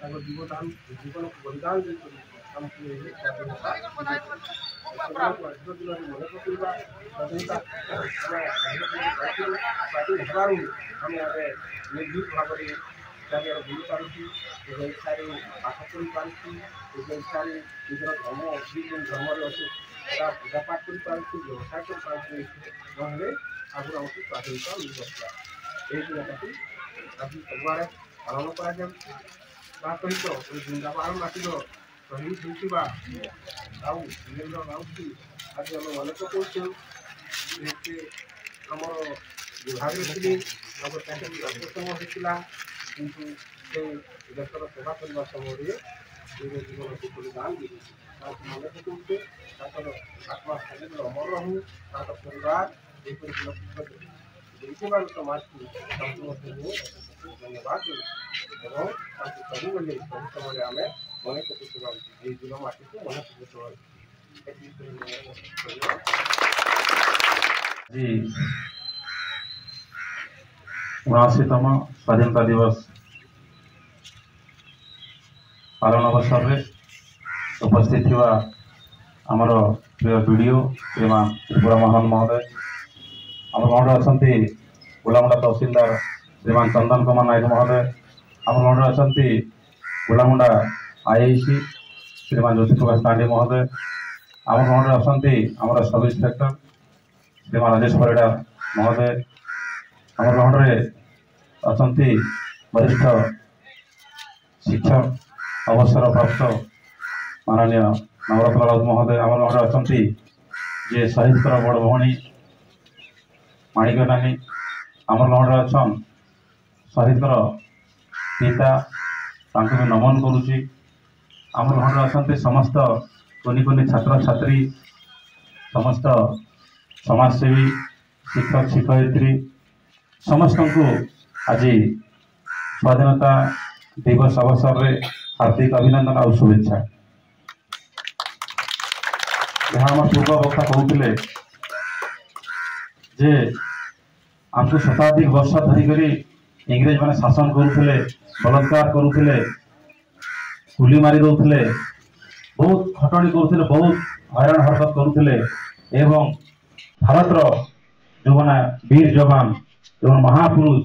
जीवदान जीवन को बलिदान आमको स्वाधीनता आज दिन मन पकड़ा स्वाधीनता हेबार आम निर्भीक भाव में चारिआड़ बुली पार्टी निज इच्छा पाठ पढ़ी पार्टी निज इच्छा निजर धर्म धर्म अच्छे पूजा पाठ कर पार्टी व्यवसाय कर पार्टी नहे आगुरी आमको स्वाधीनता मिल बसला यही दिनटा आज सबुआड़े पालन कर सहित वृंदावन माटीर शहीद होता राउ वीरेन्द्र राउत आज आम मन पकाऊ आमर विभाग थे समय होता किंतु से देशर सेवा करने समय जीवन को बलिदान दे मन पकाऊे आत्मा शरीर अमर रहू परिवार देखेबार समाज को धन्यवाद देव सब बेले सब समय आम मन पकाउवा दिन माटी को मन पकाउवा जी 79तम स्वाधीनता दिवस पालन अवसर में उपस्थित हुआ आमर प्रिय वीडियो श्रीमान त्रिपुरा मोहन महोदय आम गणर अच्छा गोलामुंडा तहसीलदार श्रीमान चंदन कुमार नायक महोदय आम गणर अच्छा गोलामुंडा आईआईसी श्रीमान ज्योति प्रकाश तांडी महोदय आम गणर अच्छा आमर सब इन्स्पेक्टर श्रीमान राजेश परिड़ा महोदय आम गणर अच्छा वरिष्ठ शिक्षक अवसर प्राप्त माननीय नवरत्न राउत महोदय आम गणर अच्छा जे शहीद बड़ भौणी माणिक नानी आम गणर अच्छा शहीद पिता भी नमन करुच्ची आम गणर अच्छा समस्त कुनि कुनि छात्र छात्री समस्त समाजसेवी शिक्षक शिक्षयित्री समस्त को आज स्वाधीनता दिवस अवसर में हार्दिक अभिनंदन और शुभेच्छा। जहाँ आम पूर्व वक्ता कहते जे आमको शताधिक वर्ष धरिक इंग्रेज माने शासन करुले बलात्कार करुले गुली मारी दौले बहुत खटणी करुले बहुत हैरान हरकत करुले एवं भारत जो वीर जवान जो महापुरुष